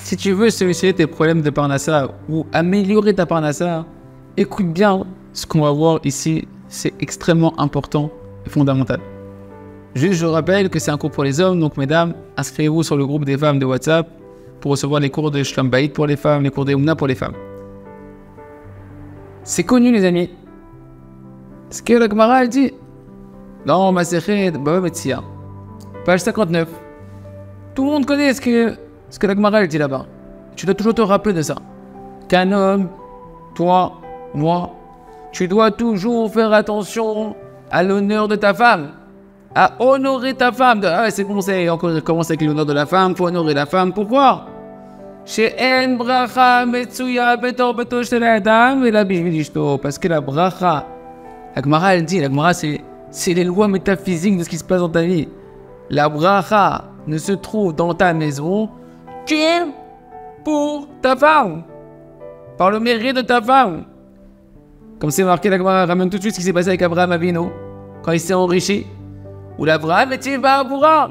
Si tu veux solutionner tes problèmes de Parnassa ou améliorer ta Parnassa, écoute bien ce qu'on va voir ici, c'est extrêmement important et fondamental. Juste, je rappelle que c'est un cours pour les hommes, donc mesdames, inscrivez-vous sur le groupe des femmes de WhatsApp pour recevoir les cours de Shlom Bayit pour les femmes, les cours de Oumna pour les femmes. C'est connu, les amis. Ce que la Gemara elle dit dans Masechet Baba Metzia, page 59. Tout le monde connaît ce que la Gemara elle dit là-bas. Tu dois toujours te rappeler de ça. Qu'un homme, toi, moi, tu dois toujours faire attention à l'honneur de ta femme, à honorer ta femme. Ah, c'est bon, c'est encore commencer avec l'honneur de la femme, faut honorer la femme. Pourquoi? Chez En Bracha Metsuya Betor Beto Shel Adam et la Bishvilishto. Parce que la Bracha, la Gemara elle dit, la Gemara c'est les lois métaphysiques de ce qui se passe dans ta vie. La Bracha ne se trouve dans ta maison que pour ta femme, par le mérite de ta femme. Comme c'est marqué, la Gemara ramène tout de suite ce qui s'est passé avec Abraham Avinu quand il s'est enrichi. Ou l'Abraham était Ba'aboura.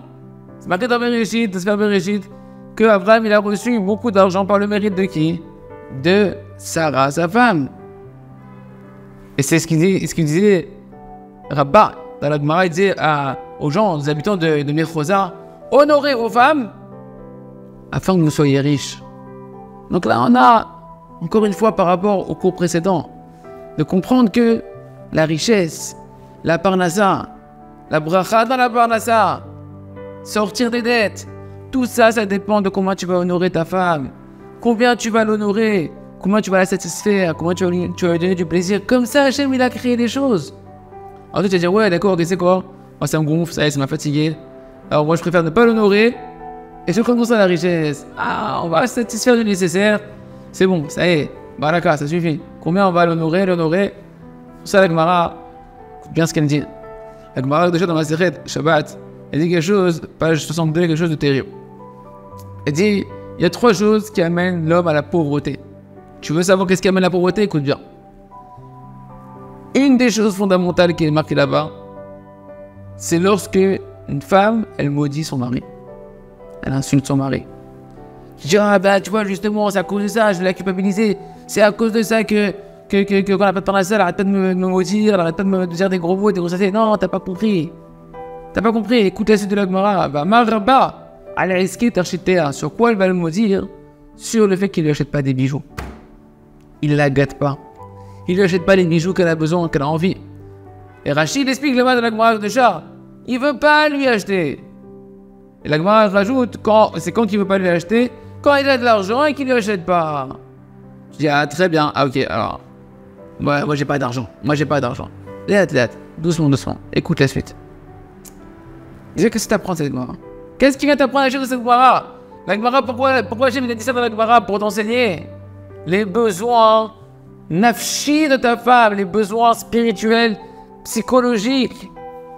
C'est marqué dans Bereshit, dans Sefer Bereshit, que Abraham il a reçu beaucoup d'argent par le mérite de qui? De Sarah, sa femme. Et c'est ce qu'il disait Rabba dans la Gemara, il disait aux gens, aux habitants de Mechosa, honorez vos femmes afin que vous soyez riches. Donc là, on a, encore une fois par rapport au cours précédent, de comprendre que la richesse, la parnassa, la bracha dans la parnassa, sortir des dettes, tout ça, ça dépend de comment tu vas honorer ta femme, combien tu vas l'honorer, comment tu vas la satisfaire, comment tu vas lui donner du plaisir. Comme ça, Hachem, il a créé les choses. Ensuite, tu vas dire, ouais, d'accord, ok, c'est quoi? Moi, ça me gonfle, ça y est, ça m'a fatigué. Alors moi, je préfère ne pas l'honorer. Et je commence à la richesse. Ah, on va satisfaire du nécessaire. C'est bon, ça y est. Baraka, ça suffit. Combien on va l'honorer? Pour ça, la Gemara, écoute bien ce qu'elle dit. La Gemara, déjà dans la Masechet Shabbat, elle dit quelque chose, page 62, quelque chose de terrible. Elle dit, il y a 3 choses qui amènent l'homme à la pauvreté. Tu veux savoir qu'est-ce qui amène la pauvreté? Écoute bien. Une des choses fondamentales qui est marquée là-bas, c'est lorsque une femme, elle maudit son mari. Elle insulte son mari. Je dis, ah bah tu vois, justement, c'est à cause de ça, je vais la culpabiliser. C'est à cause de ça que quand elle n'a pas de parnassa, elle arrête pas de me maudire, elle arrête pas de me dire des gros mots, des grossetés. Non, t'as pas compris. T'as pas compris. Écoute la suite de la Gemara. Bah, Maraba, elle a risqué d'architer. Sur quoi elle va le maudire? Sur le fait qu'il lui achète pas des bijoux. Il la gâte pas. Il lui achète pas les bijoux qu'elle a besoin, qu'elle a envie. Et Rachid explique le mal de la Gemara de Char. Il veut pas lui acheter. Et la Gemara rajoute, c'est quand il veut pas lui acheter, quand il a de l'argent et qu'il lui achète pas. Je dis, ah très bien, ah ok, alors. Moi j'ai pas d'argent, doucement, écoute la suite. Qu'est-ce que t'apprends cette Gemara? Qu'est-ce qui vient t'apprendre la chose de cette Gemara? La Gemara, pourquoi j'ai dit ça dans la Gemara? Pour t'enseigner les besoins nafshi de ta femme, les besoins spirituels, psychologiques,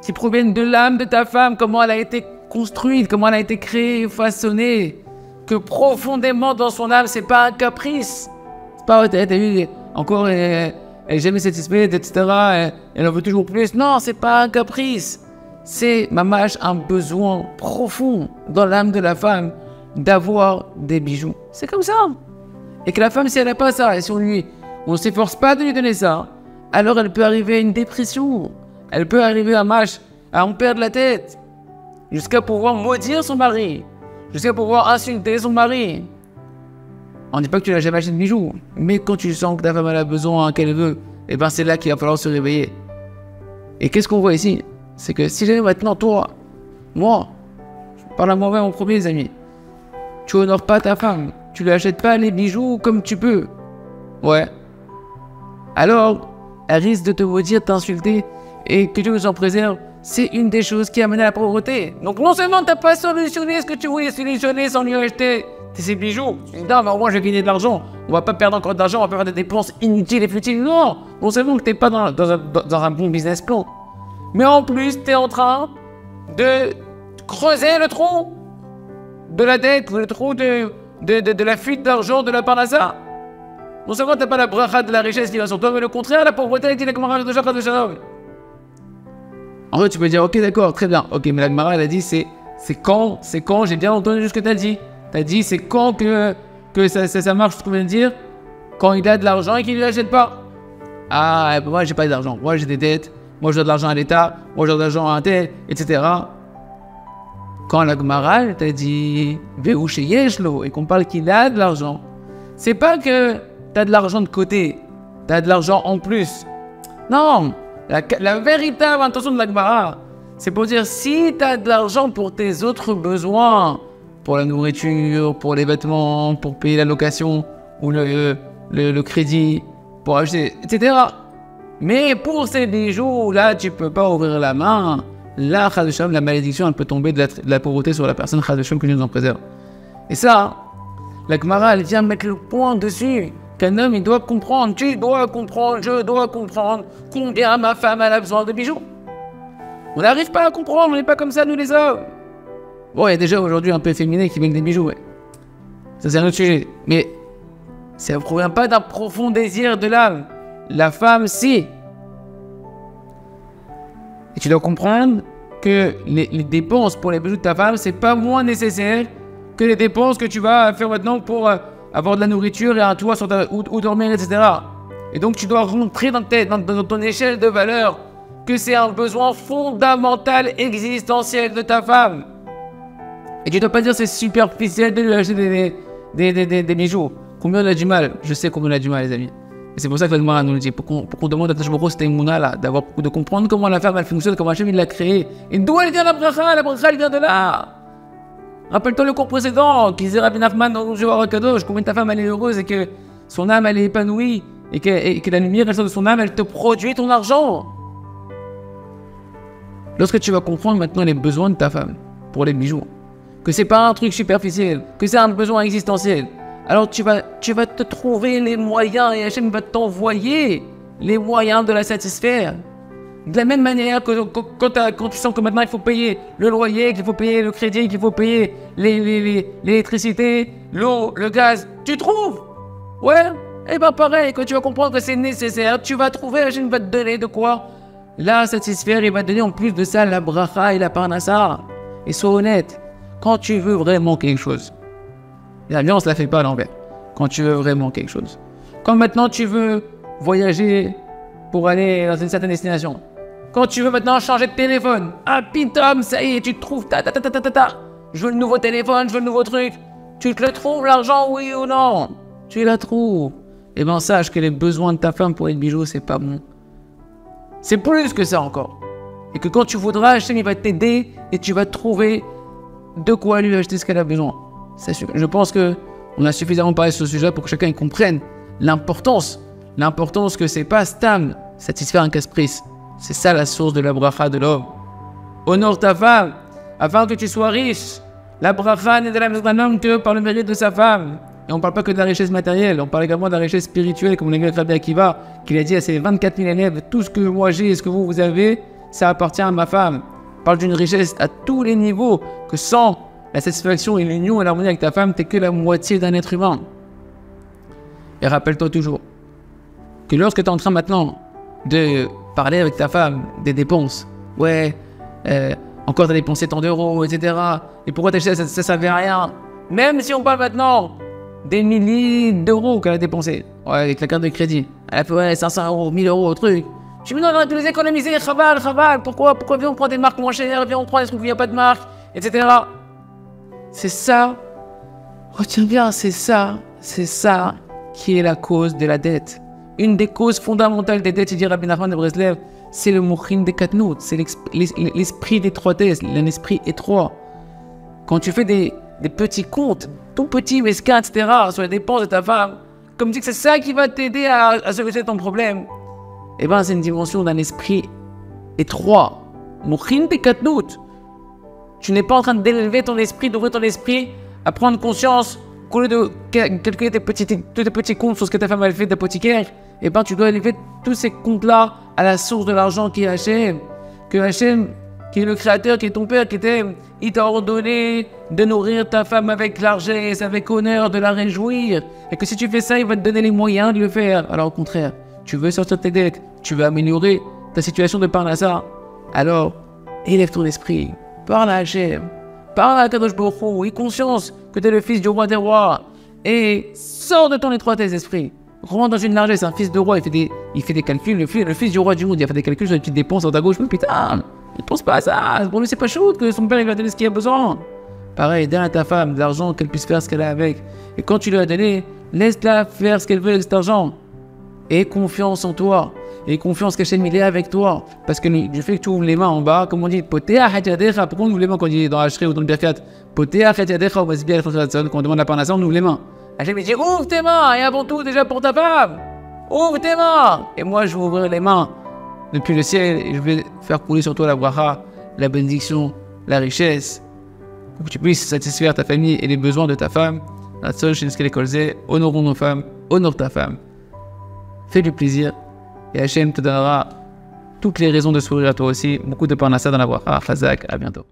qui proviennent de l'âme de ta femme, comment elle a été construite, comment elle a été créée, façonnée, que profondément dans son âme, c'est pas un caprice. C'est pas, t'as vu, encore, elle est jamais satisfaite, etc., elle en veut toujours plus. Non, c'est pas un caprice. C'est, mamash, un besoin profond dans l'âme de la femme d'avoir des bijoux. C'est comme ça. Et que la femme, si elle n'a pas ça, et si on ne s'efforce pas de lui donner ça, alors elle peut arriver à une dépression. Elle peut arriver à en perdre la tête. Jusqu'à pouvoir maudire son mari. Jusqu'à pouvoir insulter son mari. On ne dit pas que tu n'as jamais acheté de bijoux. Mais quand tu sens que ta femme a besoin, qu'elle veut, et ben c'est là qu'il va falloir se réveiller. Et qu'est-ce qu'on voit ici? C'est que si jamais maintenant moi, je parle à moi-même en premier les amis. Tu honores pas ta femme. Tu lui achètes pas les bijoux comme tu peux. Ouais. Alors, elle risque de te maudire, t'insulter, et que Dieu nous en préserve. C'est une des choses qui amène à la pauvreté. Donc non seulement t'as pas solutionné ce que tu voulais solutionner sans lui acheter ses bijoux. Non, mais au moins je vais gagner de l'argent. On va pas perdre encore d'argent, on va pas faire des dépenses inutiles et futiles. Non, non seulement que t'es pas dans un bon business plan, mais en plus t'es en train de creuser le trou de la dette, le trou de la fuite d'argent de la parnassa. Non seulement t'as pas la bracha de la richesse qui va sur toi, mais le contraire, la pauvreté, elle dit la Gemara de Shachar de Shalom. En fait, tu peux dire, ok, d'accord, très bien. Ok, mais la Gemara, elle a dit, c'est quand, j'ai bien entendu ce que tu as dit. Tu as dit, c'est quand que que ça marche, ce qu'on vient de dire, quand il a de l'argent et qu'il ne l'achète pas. Ah, moi, j'ai pas d'argent. Moi, j'ai des dettes. Moi, je dois de l'argent à l'État. Moi, je dois de l'argent à un tel, etc. Quand la Gemara t'a dit Ve'u sheyeshlo et qu'on parle qu'il a de l'argent, c'est pas que t'as de l'argent de côté, t'as de l'argent en plus. Non, la véritable intention de la Gemara, c'est pour dire si t'as de l'argent pour tes autres besoins, pour la nourriture, pour les vêtements, pour payer la location ou le crédit, pour acheter, etc. Mais pour ces bijoux, là, tu peux pas ouvrir la main. Là, la malédiction, elle peut tomber de la pauvreté sur la personne, que Dieu nous en préserve. Et ça, la Gemara, elle vient mettre le point dessus. Qu'un homme, il doit comprendre, tu dois comprendre, je dois comprendre combien ma femme elle a besoin de bijoux. On n'arrive pas à comprendre, on n'est pas comme ça, nous les hommes. Bon, il y a déjà aujourd'hui un peu féminin qui met des bijoux, ouais. Ça, c'est un autre sujet. Mais ça ne provient pas d'un profond désir de l'âme. La femme, si. Et tu dois comprendre que les dépenses pour les bijoux de ta femme, c'est pas moins nécessaire que les dépenses que tu vas faire maintenant pour avoir de la nourriture et un toit sur où dormir, etc. Et donc tu dois rentrer dans ton échelle de valeur que c'est un besoin fondamental, existentiel de ta femme. Et tu dois pas dire c'est superficiel de lui acheter des bijoux. Combien on a du mal? Je sais combien on a du mal, les amis. Et c'est pour ça que la Gemara nous le dit, pour qu'on demande à Tashboro, c'était Mouna là, de comprendre comment la femme elle fonctionne, comment Hachem il l'a créée. Et d'où elle vient la bracha elle vient de là. Rappelle-toi le cours précédent, qui disait Rabbi Nachman dans le Zohar HaKadosh, combien ta femme elle est heureuse et que son âme elle est épanouie, et que la lumière elle sort de son âme, elle te produit ton argent. Lorsque tu vas comprendre maintenant les besoins de ta femme pour les bijoux, que c'est pas un truc superficiel, que c'est un besoin existentiel, alors tu vas te trouver les moyens et Hachem va t'envoyer les moyens de la satisfaire. De la même manière que quand tu sens que maintenant il faut payer le loyer, qu'il faut payer le crédit, qu'il faut payer l'électricité, l'eau, le gaz, tu trouves. Ouais, et ben pareil, quand tu vas comprendre que c'est nécessaire, tu vas trouver, Hachem va te donner de quoi la satisfaire, il va te donner en plus de ça la bracha et la parnassa. Et sois honnête, quand tu veux vraiment quelque chose, la vie, on ne se la fait pas à l'envers. Quand tu veux vraiment quelque chose. Quand maintenant tu veux voyager pour aller dans une certaine destination. Quand tu veux maintenant changer de téléphone. Ah, pitom, ça y est, tu te trouves. Je veux le nouveau téléphone, je veux le nouveau truc. Tu te le trouves, l'argent, oui ou non? Tu la trouves. Eh bien, sache que les besoins de ta femme pour les bijoux, c'est pas bon. C'est plus que ça encore. Et que quand tu voudras, Hachem, il va t'aider et tu vas trouver de quoi lui acheter ce qu'elle a besoin. Je pense qu'on a suffisamment parlé sur ce sujet pour que chacun comprenne l'importance que c'est pas stam, satisfaire un caprice. C'est ça la source de la bracha de l'homme. Honore ta femme, afin que tu sois riche. La bracha n'est de la maison d'un homme que par le mérite de sa femme. Et on ne parle pas que de la richesse matérielle, on parle également de la richesse spirituelle, comme l'explique Rabbi Akiva, qu'il a dit à ses 24 000 élèves, tout ce que moi j'ai et ce que vous avez, ça appartient à ma femme. On parle d'une richesse à tous les niveaux, que sans la satisfaction et l'union et l'harmonie avec ta femme, t'es que la moitié d'un être humain. Et rappelle-toi toujours que lorsque tu es en train maintenant de parler avec ta femme des dépenses, ouais, encore t'as dépensé tant d'euros, etc. Et pourquoi t'as acheté ça, ça servait à rien. Même si on parle maintenant des milliers d'euros qu'elle a dépensé, ouais, avec la carte de crédit, elle a fait ouais, 500 euros, 1000 euros, truc. Je me dis non, on aurait pu les économiser, chaval, pourquoi viens on prend des marques moins chères, viens on prend des trucs où il n'y a pas de marque, etc. C'est ça, retiens bien, c'est ça qui est la cause de la dette. Une des causes fondamentales des dettes, il dit Rabbi Nachman de Breslev, c'est le mouchin des katnout, c'est l'esprit d'étroitesse, l'esprit étroit. Quand tu fais des petits comptes, tout petit, mesquin, etc., sur les dépenses de ta femme, comme tu dis que c'est ça qui va t'aider à solutionner ton problème, eh bien c'est une dimension d'un esprit étroit. Mouchin des katnout. Tu n'es pas en train d'élever ton esprit, d'ouvrir ton esprit, à prendre conscience qu'au lieu de calculer tous tes petits comptes sur ce que ta femme a fait d'apothicaire, eh ben tu dois élever tous ces comptes-là à la source de l'argent qui est Hachem. Que Hachem, qui est le créateur, qui est ton père, qui t'aime, il t'a ordonné de nourrir ta femme avec largesse, avec honneur, de la réjouir. Et que si tu fais ça, il va te donner les moyens de le faire. Alors au contraire, tu veux sortir de tes dettes, tu veux améliorer ta situation de parnassa, alors élève ton esprit. Parle à Hachem, parle à Kadosh Baruch Hu, aie conscience que tu es le fils du roi des rois, et sors de ton étroitesse d'esprit. Rentre dans une largesse. Un fils de roi, il fait des calculs. Le fils du roi du monde, il a fait des calculs sur les petites dépenses à gauche. Mais putain, il pense pas à ça. Pour lui, c'est pas chaud que son père il va donner ce qu'il a besoin. Pareil, donne à ta femme de l'argent, qu'elle puisse faire ce qu'elle a avec. Et quand tu lui as donné, laisse-la faire ce qu'elle veut avec cet argent. Aie confiance en toi. Et confiance qu'Hachem il est avec toi. Parce que du fait que tu ouvres les mains en bas, comme on dit, Potea Hajadecha, pourquoi on ouvre les mains quand on dit dans Hachri ou dans le Birkat? Potea Hajadecha, quand on demande la parnassa, on ouvre les mains. Hachem il dit ouvre tes mains, et avant tout déjà pour ta femme. Ouvre tes mains. Et moi je vais ouvrir les mains depuis le ciel et je vais faire couler sur toi la bracha, la bénédiction, la richesse. Pour que tu puisses satisfaire ta famille et les besoins de ta femme. La seule chez les Kolzé, honorons nos femmes, honore ta femme. Fais du plaisir. Et Hachem te donnera toutes les raisons de sourire à toi aussi. Beaucoup de parnassa dans la bracha. Chazak, à bientôt.